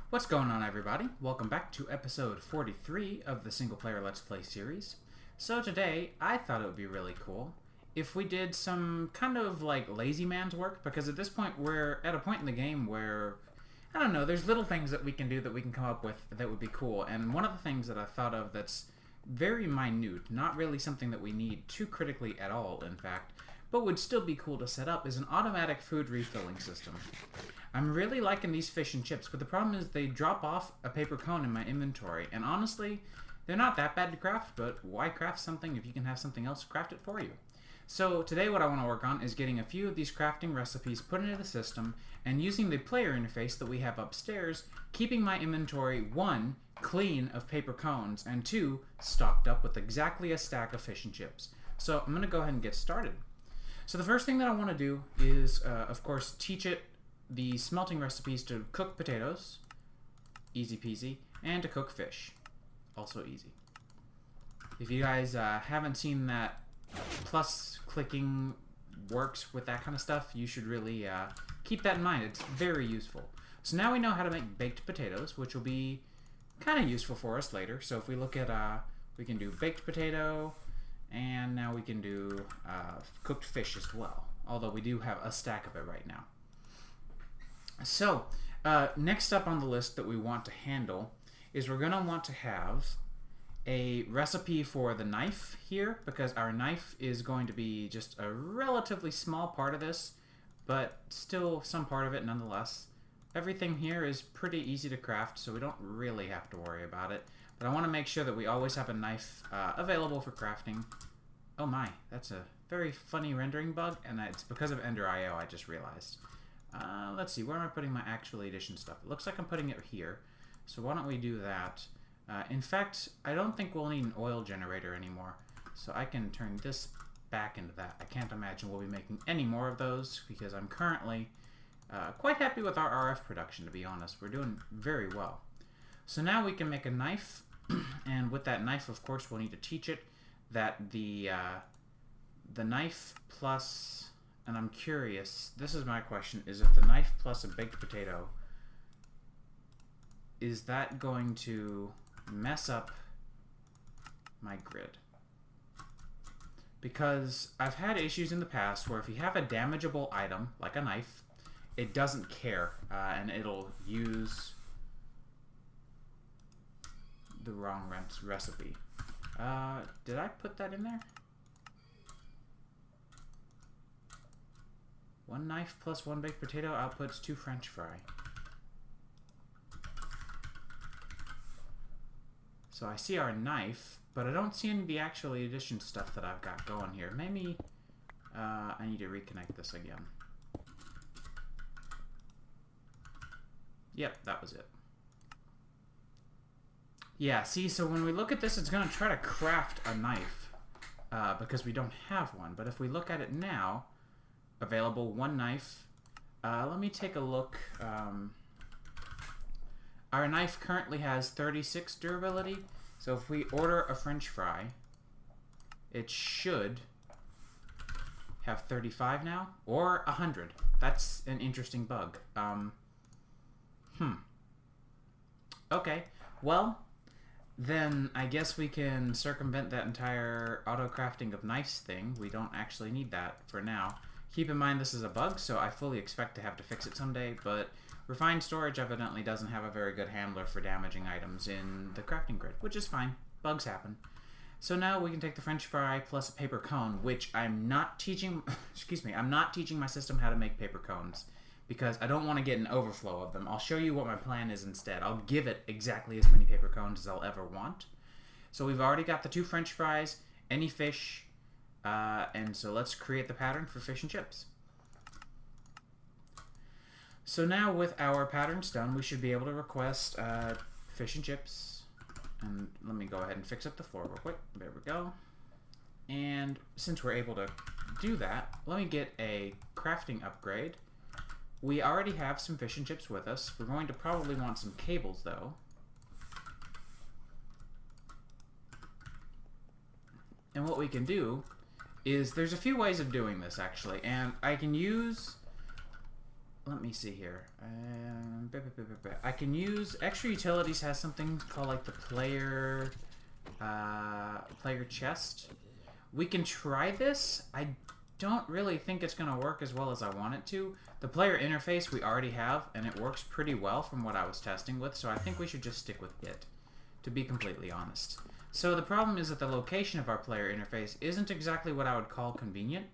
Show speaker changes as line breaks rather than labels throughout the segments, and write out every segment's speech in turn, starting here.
What's going on, everybody? Welcome back to episode 43 of the single player Let's Play series. So today, I thought it would be really cool if we did some kind of like lazy man's work, because at this point we're at a point in the game where, I don't know, there's little things that we can do that we can come up with that would be cool. And one of the things that I thought of that's very minute, not really something that we need too critically at all, in fact, but would still be cool to set up, is an automatic food refilling system. I'm really liking these fish and chips, but the problem is they drop off a paper cone in my inventory, and honestly, they're not that bad to craft, but why craft something if you can have something else craft it for you? So today what I want to work on is getting a few of these crafting recipes put into the system, and using the player interface that we have upstairs, keeping my inventory, 1, clean of paper cones, and 2, stocked up with exactly a stack of fish and chips. So I'm going to go ahead and get started. So the first thing that I want to do is, of course, teach it the smelting recipes to cook potatoes, easy peasy, and to cook fish, also easy. If you guys haven't seen that plus clicking works with that kind of stuff, you should really keep that in mind. It's very useful. So now we know how to make baked potatoes, which will be kind of useful for us later. So if we look at, we can do baked potato, and now we can do cooked fish as well, although we do have a stack of it right now. So, next up on the list that we want to handle is we're going to want to have a recipe for the knife here, because our knife is going to be just a relatively small part of this, but still some part of it nonetheless. Everything here is pretty easy to craft, so we don't really have to worry about it. But I want to make sure that we always have a knife available for crafting. Oh my, that's a very funny rendering bug, and it's because of Ender.io, I just realized. Let's see, where am I putting my actual edition stuff? It looks like I'm putting it here, so why don't we do that? In fact, I don't think we'll need an oil generator anymore, so I can turn this back into that. I can't imagine we'll be making any more of those, because I'm currently quite happy with our RF production, to be honest. We're doing very well. So now we can make a knife, and with that knife, of course, we'll need to teach it that the knife plus... And I'm curious, this is my question, is if the knife plus a baked potato, is that going to mess up my grid? Because I've had issues in the past where if you have a damageable item, like a knife, it doesn't care, and it'll use the wrong recipe. Did I put that in there? 1 knife plus 1 baked potato outputs 2 French fry. So I see our knife, but I don't see any of the actual addition stuff that I've got going here. Maybe I need to reconnect this again. Yep, that was it. Yeah, see, so when we look at this, it's going to try to craft a knife because we don't have one. But if we look at it now, available 1 knife. Let me take a look. Our knife currently has 36 durability, so if we order a French fry, it should have 35 now, or 100. That's an interesting bug. Okay, well, then I guess we can circumvent that entire auto-crafting of knives thing. We don't actually need that for now. Keep in mind this is a bug, so I fully expect to have to fix it someday, but refined storage evidently doesn't have a very good handler for damaging items in the crafting grid, which is fine. Bugs happen. So now we can take the French fry plus a paper cone, which I'm not teaching, excuse me, I'm not teaching my system how to make paper cones, because I don't want to get an overflow of them. I'll show you what my plan is instead. I'll give it exactly as many paper cones as I'll ever want. So we've already got the 2 French fries, any fish, and so let's create the pattern for fish and chips. So now with our patterns done, we should be able to request fish and chips. And let me go ahead and fix up the floor real quick. There we go. And since we're able to do that, let me get a crafting upgrade. We already have some fish and chips with us. We're going to probably want some cables though. And what we can do is, there's a few ways of doing this actually, and I can use let me see here. I can use extra utilities. Has something called like the player chest. We can try this. I don't really think it's going to work as well as I want it to. The player interface we already have, and it works pretty well from what I was testing with, so I think we should just stick with it, to be completely honest. So the problem is that the location of our player interface isn't exactly what I would call convenient,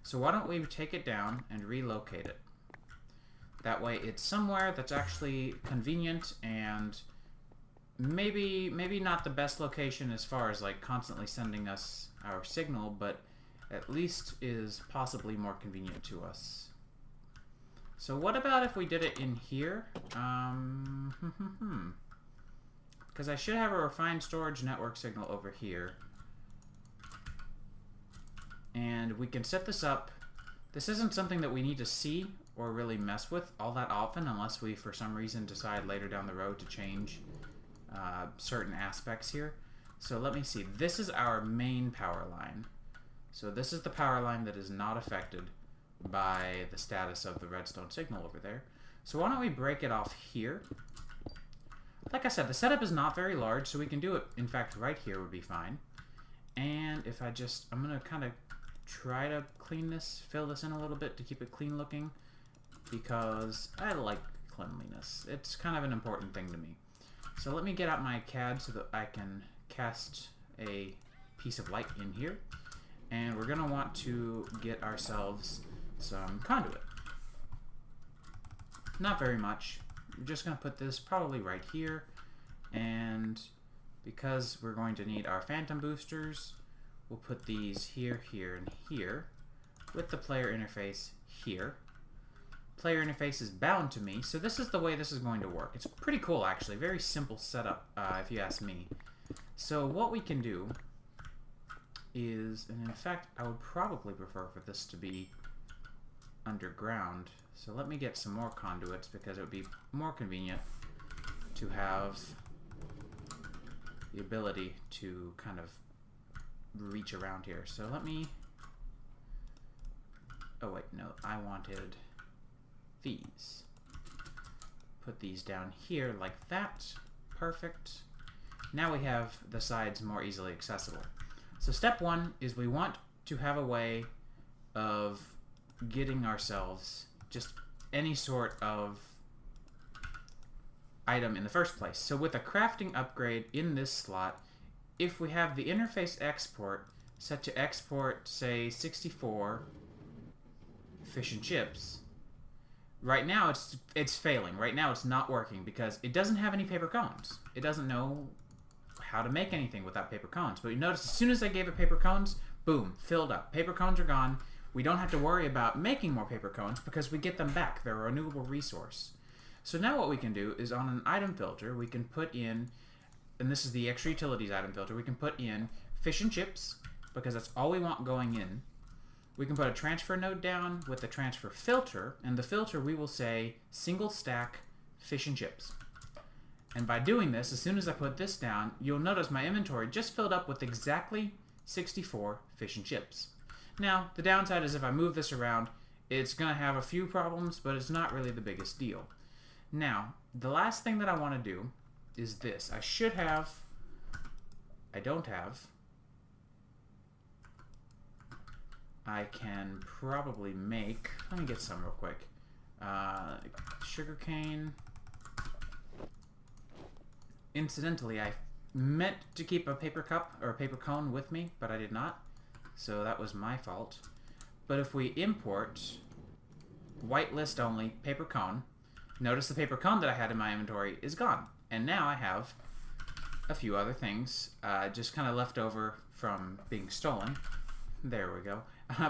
so why don't we take it down and relocate it. That way it's somewhere that's actually convenient and maybe not the best location as far as like constantly sending us our signal, but at least is possibly more convenient to us. So what about if we did it in here? Because I should have a refined storage network signal over here. And we can set this up. This isn't something that we need to see or really mess with all that often unless we for some reason decide later down the road to change certain aspects here. So let me see. This is our main power line. So this is the power line that is not affected by the status of the redstone signal over there. So why don't we break it off here? Like I said, the setup is not very large, so we can do it, in fact, right here would be fine. And if I'm going to kind of try to clean this, fill this in a little bit to keep it clean looking, because I like cleanliness. It's kind of an important thing to me. So let me get out my CAD so that I can cast a piece of light in here. And we're going to want to get ourselves some conduit. Not very much. We're just going to put this probably right here. And because we're going to need our phantom boosters, we'll put these here, here, and here with the player interface here. Player interface is bound to me, so this is the way this is going to work. It's pretty cool, actually. Very simple setup, if you ask me. So what we can do is, and in fact, I would probably prefer for this to be underground. So let me get some more conduits because it would be more convenient to have the ability to kind of reach around here. So let me, oh wait, no, I wanted these. Put these down here like that. Perfect. Now we have the sides more easily accessible. So step one is we want to have a way of getting ourselves just any sort of item in the first place. So with a crafting upgrade in this slot, if we have the interface export set to export, say, 64 fish and chips, right now it's failing. Right now it's not working because it doesn't have any paper cones. It doesn't know how to make anything without paper cones. But you notice as soon as I gave it paper cones, boom, filled up. Paper cones are gone. We don't have to worry about making more paper cones because we get them back. They're a renewable resource. So now what we can do is on an item filter, we can put in, and this is the extra utilities item filter, we can put in fish and chips because that's all we want going in. We can put a transfer node down with the transfer filter, and the filter we will say single stack fish and chips. And by doing this, as soon as I put this down, you'll notice my inventory just filled up with exactly 64 fish and chips. Now, the downside is if I move this around, it's going to have a few problems, but it's not really the biggest deal. Now, the last thing that I want to do is this. I can probably make, let me get some real quick. Sugarcane. Incidentally, I meant to keep a paper cup or a paper cone with me, but I did not. So that was my fault. But if we import whitelist only paper cone, notice the paper cone that I had in my inventory is gone. And now I have a few other things just kind of left over from being stolen. There we go.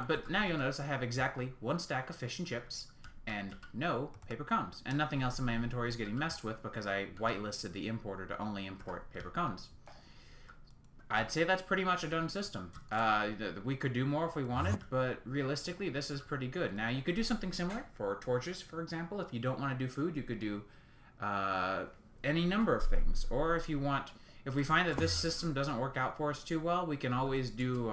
But now you'll notice I have exactly one stack of fish and chips and no paper cones. And nothing else in my inventory is getting messed with because I whitelisted the importer to only import paper cones. I'd say that's pretty much a done system. We could do more if we wanted, but realistically, this is pretty good. Now, you could do something similar for torches, for example. If you don't want to do food, you could do any number of things. Or if you want, if we find that this system doesn't work out for us too well, we can always do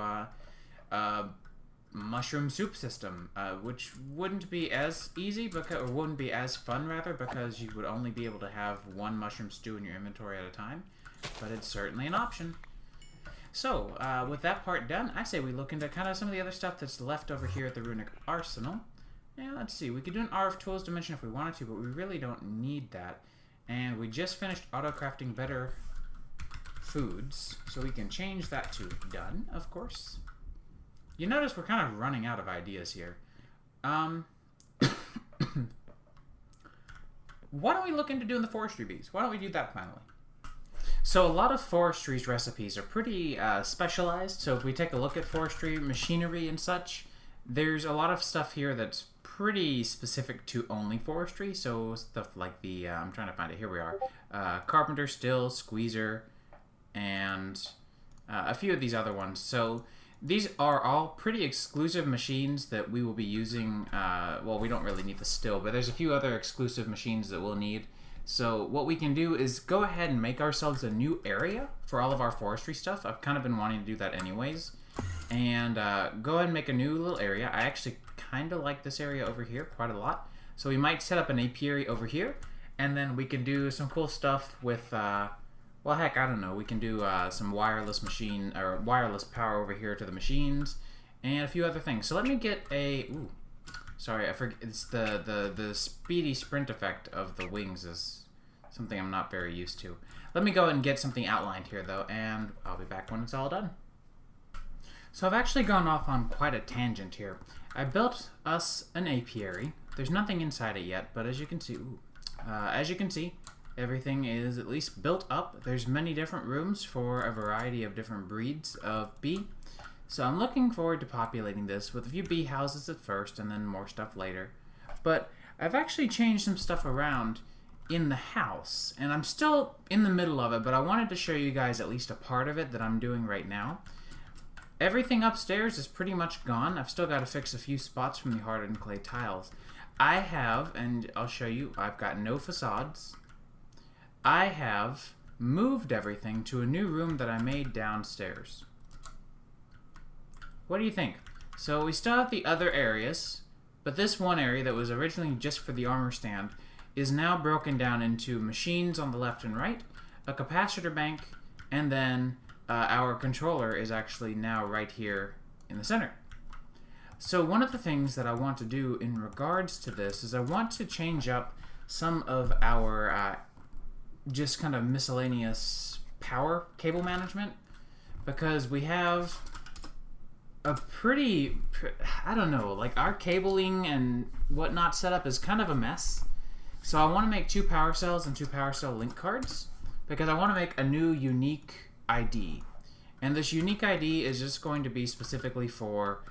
mushroom soup system, which wouldn't be as easy or wouldn't be as fun rather, because you would only be able to have one mushroom stew in your inventory at a time, but it's certainly an option. So, with that part done, I say we look into kind of some of the other stuff that's left over here at the Runic Arsenal. Yeah, let's see, we could do an R of Tools dimension if we wanted to, but we really don't need that. And we just finished auto-crafting better foods, so we can change that to done, of course. You notice we're kind of running out of ideas here. What don't we look into doing the forestry bees? Why don't we do that finally? So a lot of forestry's recipes are pretty specialized, so if we take a look at forestry, machinery, and such, there's a lot of stuff here that's pretty specific to only forestry, so stuff like the, I'm trying to find it, here we are, carpenter, still, squeezer, and a few of these other ones. So these are all pretty exclusive machines that we will be using, well, we don't really need the still, but there's a few other exclusive machines that we'll need. So what we can do is go ahead and make ourselves a new area for all of our forestry stuff. I've kind of been wanting to do that anyways. And go ahead and make a new little area. I actually kind of like this area over here quite a lot. So we might set up an apiary over here, and then we can do some cool stuff with, well, heck, I don't know. We can do some wireless machine, or wireless power over here to the machines, and a few other things. So let me get a, ooh, sorry, I forget, it's the speedy sprint effect of the wings is something I'm not very used to. Let me go ahead and get something outlined here, though, and I'll be back when it's all done. So I've actually gone off on quite a tangent here. I built us an apiary. There's nothing inside it yet, but as you can see, everything is at least built up. There's many different rooms for a variety of different breeds of bee. So I'm looking forward to populating this with a few bee houses at first and then more stuff later. But I've actually changed some stuff around in the house, and I'm still in the middle of it, but I wanted to show you guys at least a part of it that I'm doing right now. Everything upstairs is pretty much gone. I've still got to fix a few spots from the hardened clay tiles. I have, and I'll show you, I've got no facades. I have moved everything to a new room that I made downstairs. What do you think? So we still have the other areas, but this one area that was originally just for the armor stand is now broken down into machines on the left and right, a capacitor bank, and then our controller is actually now right here in the center. So one of the things that I want to do in regards to this is I want to change up some of our just kind of miscellaneous power cable management, because we have a pretty, I don't know, like our cabling and whatnot setup is kind of a mess. So I want to make 2 power cells and 2 power cell link cards, because I want to make a new unique ID. And this unique ID is just going to be specifically for,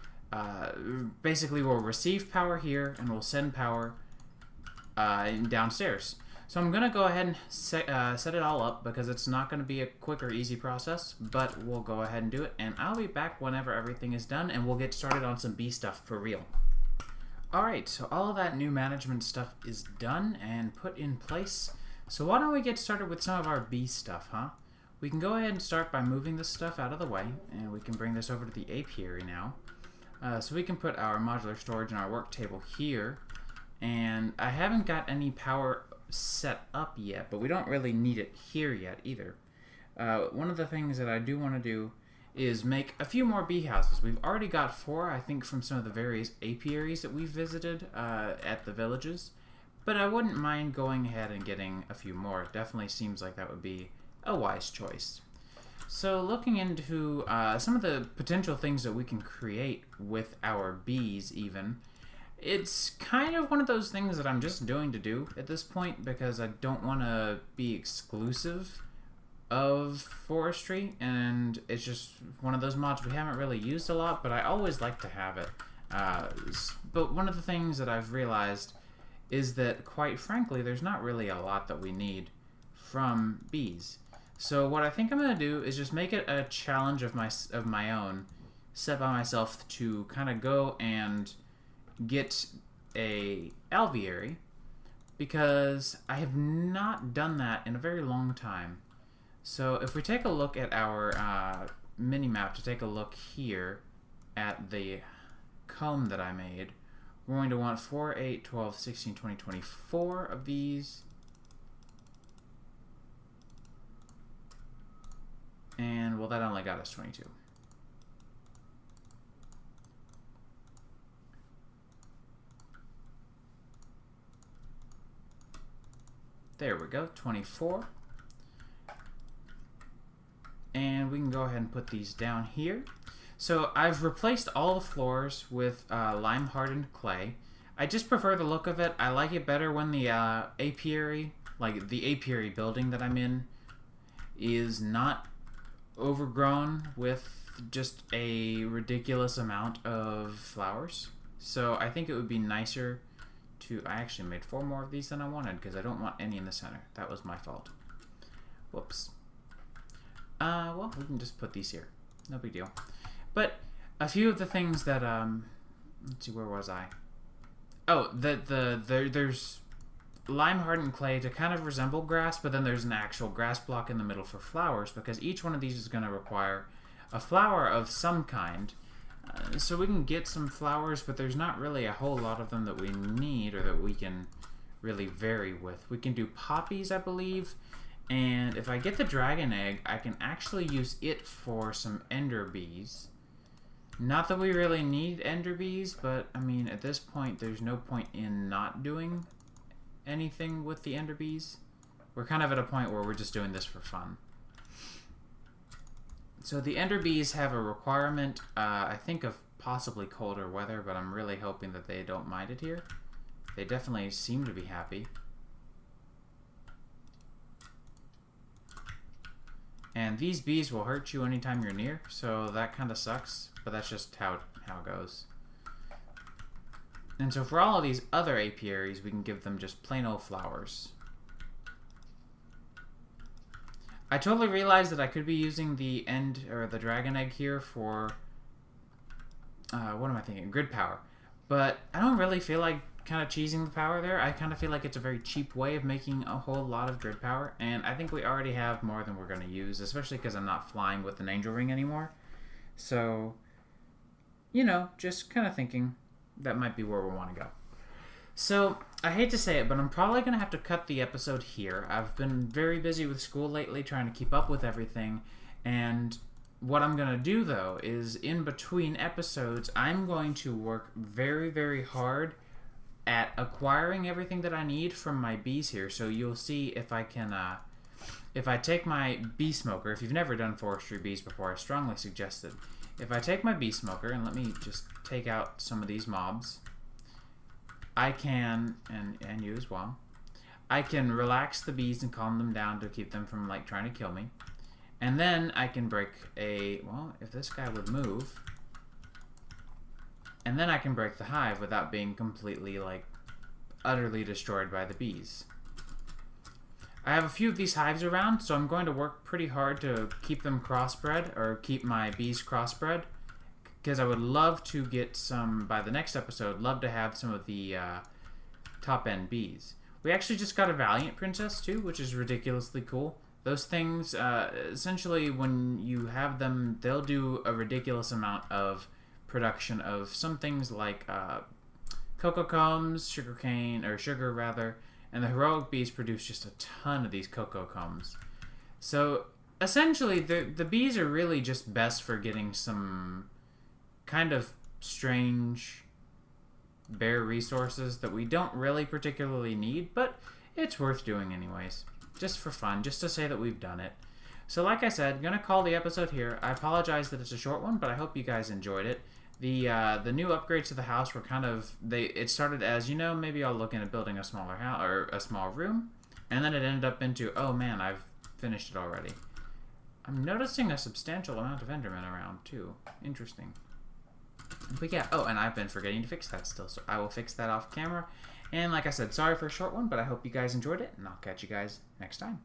basically we'll receive power here and we'll send power downstairs. So I'm going to go ahead and set it all up, because it's not going to be a quick or easy process, but we'll go ahead and do it, and I'll be back whenever everything is done, and we'll get started on some bee stuff for real. Alright, so all of that new management stuff is done and put in place. So why don't we get started with some of our bee stuff, huh? We can go ahead and start by moving this stuff out of the way, and we can bring this over to the apiary now. So we can put our modular storage and our work table here, and I haven't got any power set up yet, but we don't really need it here yet either. One of the things that I do want to do is make a few more bee houses. We've already got 4, I think, from some of the various apiaries that we've visited at the villages, but I wouldn't mind going ahead and getting a few more. It definitely seems like that would be a wise choice. So looking into some of the potential things that we can create with our bees even, it's kind of one of those things that I'm just doing to do at this point, because I don't want to be exclusive of forestry, and it's just one of those mods we haven't really used a lot, but I always like to have it. But one of the things that I've realized is that, quite frankly, there's not really a lot that we need from bees. So what I think I'm going to do is just make it a challenge of my own, set by myself, to kind of go and get a alveary, because I have not done that in a very long time. So if we take a look at our mini-map, to take a look here at the comb that I made, we're going to want 4, 8, 12, 16, 20, 24 of these. And, well, that only got us 22. There we go, 24. And we can go ahead and put these down here. So I've replaced all the floors with lime hardened clay. I just prefer the look of it. I like it better when the apiary, like the apiary building that I'm in, is not overgrown with just a ridiculous amount of flowers. So I think it would be nicer to... I actually made 4 more of these than I wanted because I don't want any in the center. That was my fault. Whoops. Well, we can just put these here. No big deal. But a few of the things that, let's see, where was I? Oh, there's lime hardened clay to kind of resemble grass, but then there's an actual grass block in the middle for flowers, because each one of these is going to require a flower of some kind. So we can get some flowers, but there's not really a whole lot of them that we need or that we can really vary with. We can do poppies, I believe, and if I get the dragon egg, I can actually use it for some ender bees. Not that we really need ender bees, but I mean, at this point, there's no point in not doing anything with the ender bees. We're kind of at a point where we're just doing this for fun. So the ender bees have a requirement, I think, of possibly colder weather, but I'm really hoping that they don't mind it here. They definitely seem to be happy. And these bees will hurt you anytime you're near, so that kind of sucks, but that's just how it goes. And so for all of these other apiaries, we can give them just plain old flowers. I totally realized that I could be using the the dragon egg here for, what am I thinking? Grid power. But I don't really feel like kind of cheesing the power there. I kind of feel like it's a very cheap way of making a whole lot of grid power, and I think we already have more than we're going to use, especially because I'm not flying with an angel ring anymore. So, you know, just kind of thinking that might be where we want to go. So, I hate to say it, but I'm probably going to have to cut the episode here. I've been very busy with school lately, trying to keep up with everything, and what I'm going to do, though, is in between episodes, I'm going to work very, very hard at acquiring everything that I need from my bees here. So you'll see if I can, if I take my bee smoker, if you've never done forestry bees before, I strongly suggest it. If I take my bee smoker, and let me just take out some of these mobs, I can, and you as well, I can relax the bees and calm them down to keep them from, like, trying to kill me. And then I can break well, if this guy would move, and then I can break the hive without being completely, like, utterly destroyed by the bees. I have a few of these hives around, so I'm going to work pretty hard to keep them crossbred, or keep my bees crossbred, because I would love to get some, by the next episode, love to have some of the top-end bees. We actually just got a Valiant Princess, too, which is ridiculously cool. Those things, essentially, when you have them, they'll do a ridiculous amount of production of some things like cocoa combs, sugar rather, and the heroic bees produce just a ton of these cocoa combs. So essentially the bees are really just best for getting some kind of strange bare resources that we don't really particularly need, but it's worth doing anyways, just for fun, just to say that we've done it. So like I said, I'm gonna call the episode here. I apologize that it's a short one, but I hope you guys enjoyed it. The new upgrades to the house were kind of, it started as, you know, maybe I'll look into building a smaller house or a small room, and then it ended up into, oh man, I've finished it already. I'm noticing a substantial amount of Endermen around too. Interesting. But yeah, oh, and I've been forgetting to fix that still, so I will fix that off camera. And like I said, sorry for a short one, but I hope you guys enjoyed it, and I'll catch you guys next time.